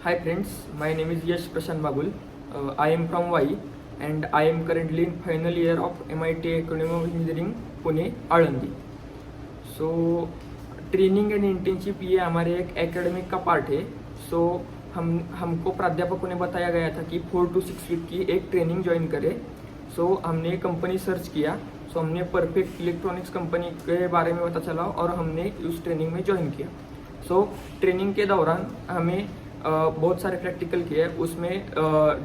Hi friends, my name is Yash Prashant Bagul. I am from YE and I am currently in final year of MIT Academy of Engineering, Pune, Alandi. So training and internship ये हमारे एक academic का part है. सो हमको प्राध्यापकों ने बताया गया था कि 4 to 6 वीक की एक ट्रेनिंग ज्वाइन करें. सो हमने कंपनी सर्च किया. सो हमने परफेक्ट इलेक्ट्रॉनिक्स कंपनी के बारे में पता चला और हमने उस ट्रेनिंग में ज्वाइन किया. सो ट्रेनिंग के दौरान हमें बहुत सारे प्रैक्टिकल किए. उसमें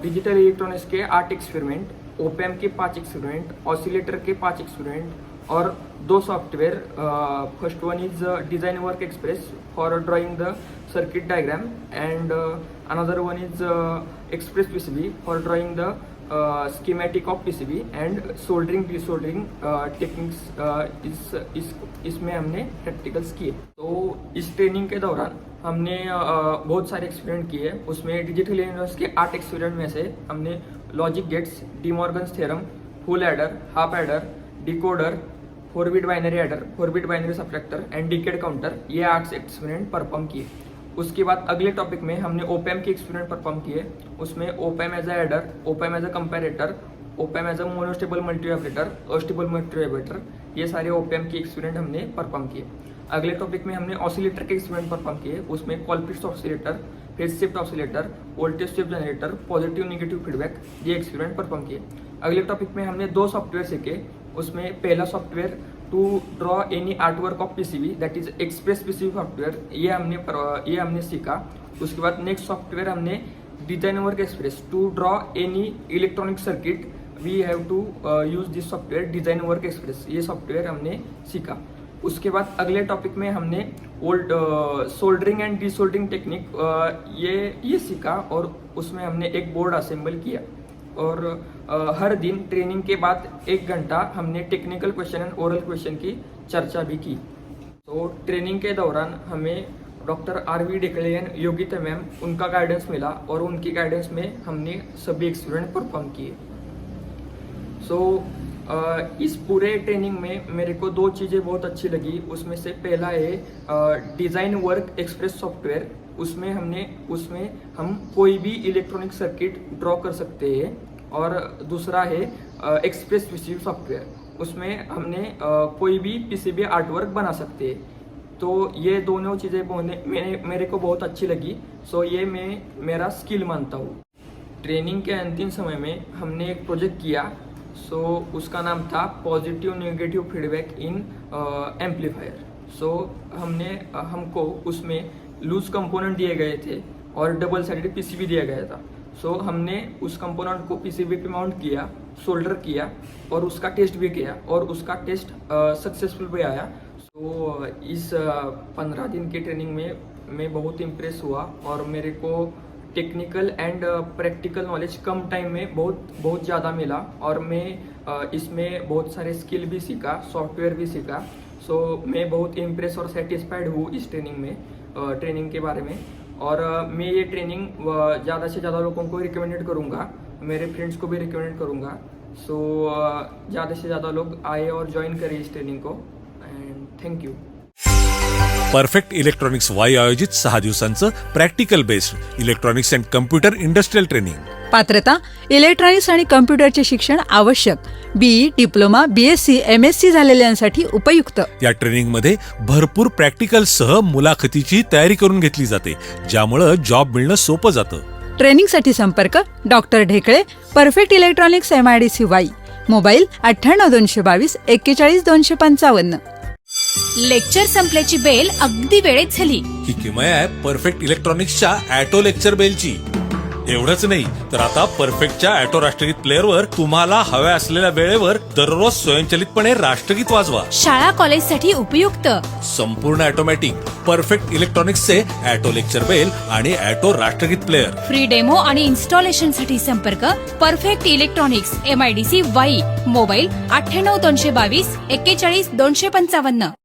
डिजिटल इलेक्ट्रॉनिक्स के 8 एक्सपेरिमेंट, ओपैम के 5 एक्सपेरिमेंट, ऑसिलेटर के 5 एक्सपेरिमेंट और 2 software. First one is design work express for drawing the circuit diagram and another one is express PCB for drawing the schematic of PCB and soldering desoldering techniques इसमें हमने practicals किए. तो इस training के दौरान हमने बहुत सारे एक्सपेरिमेंट किए. उसमें डिजिटल इलेक्ट्रॉनिक्स के 8 एक्सपेरिमेंट में से हमने logic gates, D Morgan's theorem, full adder, half adder, decoder, 4-bit binary adder, 4-bit binary subtractor and decade counter, ये 8 एक्सपेरिमेंट परफॉर्म किए. उसके बाद अगले टॉपिक में हमने ओपैम के एक्सपेरिमेंट परफॉर्म किए. उसमें opamp as a adder, opamp as a comparator, opamp as a monostable multivibrator, astable multivibrator, ये सारे ओपैम के एक्सपेरिमेंट हमने परफॉर्म किए. अगले टॉपिक में हमने ऑसिलेटर के एक्सपेरिमेंट परफॉर्म किए. उसमें Colpitts oscillator, phase shift oscillator, voltage shift generator, positive negative feedback, ये एक्सपेरिमेंट परफॉर्म किए. अगले टॉपिक में हमने 2 सॉफ्टवेयर सीखे. उसमें पहला software to draw any artwork of PCB, that is express PCB software, ये हमने सीखा. उसके बाद नेक्स्ट सॉफ्टवेयर हमने design work express to draw any electronic circuit, we have to use this software design work express, ये software हमने सीखा. उसके बाद अगले टॉपिक में हमने सोल्डरिंग एंड डिसोल्डरिंग टेक्निक ये सीखा और उसमें हमने एक बोर्ड असेंबल किया. और हर दिन ट्रेनिंग के बाद 1 घंटा हमने technical question and oral question की चर्चा भी की. तो ट्रेनिंग के दौरान हमें doctor RV Dhekale and Yogita ma'am, उनका गाइडेंस मिला और उनकी गाइडेंस में हमने सभी एक्सपेरिमेंट परफॉर्म किए. सो इस पूरे ट्रेनिंग में मेरे को 2 चीज़ें बहुत अच्छी लगी. उसमें से पहला है डिज़ाइन वर्क एक्सप्रेस सॉफ्टवेयर. उसमें हम कोई भी इलेक्ट्रॉनिक सर्किट ड्रॉ कर सकते हैं. और दूसरा है एक्सप्रेस पीसीबी सॉफ्टवेयर. उसमें हमने कोई भी पीसीबी आर्टवर्क बना सकते हैं. तो ये दोनों चीज़ें मेरे को बहुत अच्छी लगी. सो ये मैं मेरा स्किल मानता हूँ. ट्रेनिंग के अंतिम समय में हमने एक प्रोजेक्ट किया. सो उसका नाम था positive negative feedback in amplifier. So हमको उसमें लूज कंपोनेंट दिए गए थे और डबल साइडेड पीसीबी दिया गया था. सो हमने उस कंपोनेंट को पीसीबी पे माउंट किया, सोल्डर किया और उसका टेस्ट भी किया और उसका टेस्ट सक्सेसफुल भी आया. सो इस 15 दिन की ट्रेनिंग में मैं बहुत इम्प्रेस हुआ और मेरे को technical and practical knowledge come time में बहुत ज़्यादा मिला और मैं इसमें बहुत सारे स्किल भी सीखा, सॉफ्टवेयर भी सीखा. सो मैं बहुत इम्प्रेस और सेटिस्फाइड हूँ इस ट्रेनिंग के बारे में. और मैं ये ट्रेनिंग ज़्यादा से ज़्यादा लोगों को रिकमेंडेड करूँगा, मेरे फ्रेंड्स को भी रिकमेंड करूँगा. सो ज़्यादा से ज़्यादा लोग आए और ज्वाइन करें इस ट्रेनिंग को. And thank you. Perfect electronics Wai आयोजित 6 दिवसांचं practical based electronics and computer industrial training. पात्रता इलेक्ट्रॉनिक्स आणि कम्प्युटरचे शिक्षण आवश्यक. BE, डिप्लोमा, BSc, MSc झालेल्यांसाठी उपयुक्त. या ट्रेनिंगमध्ये भरपूर प्रॅक्टिकल सह मुलाखतीची तयारी करून घेतली जाते, ज्यामुळे जॉब मिळणं सोपं जातं. ट्रेनिंगसाठी संपर्क doctor Dhekale, perfect electronics, MIDC Wai. Mobile 98 222 41 255. Lecture संपल्याची बेल अगदी वेळेत झाली. ही किमया आहे परफेक्ट इलेक्ट्रॉनिक्सच्या ॲटो लेक्चर बेलची. एवढंच नाही तर आता परफेक्टच्या ॲटो राष्ट्रगीत प्लेअरवर तुम्हाला हव्या असलेल्या वेळेवर दररोज स्वयंचलितपणे राष्ट्रगीत वाजवा. शाळा कॉलेजसाठी उपयुक्त संपूर्ण ऑटोमॅटिक परफेक्ट इलेक्ट्रॉनिक्सचे ॲटो लेक्चर बेल आणि ॲटो राष्ट्रगीत प्लेअर. फ्री डेमो आणि इन्स्टॉलेशन साठी संपर्क perfect electronics, MIDC Wai. Mobile 98 222 41 255.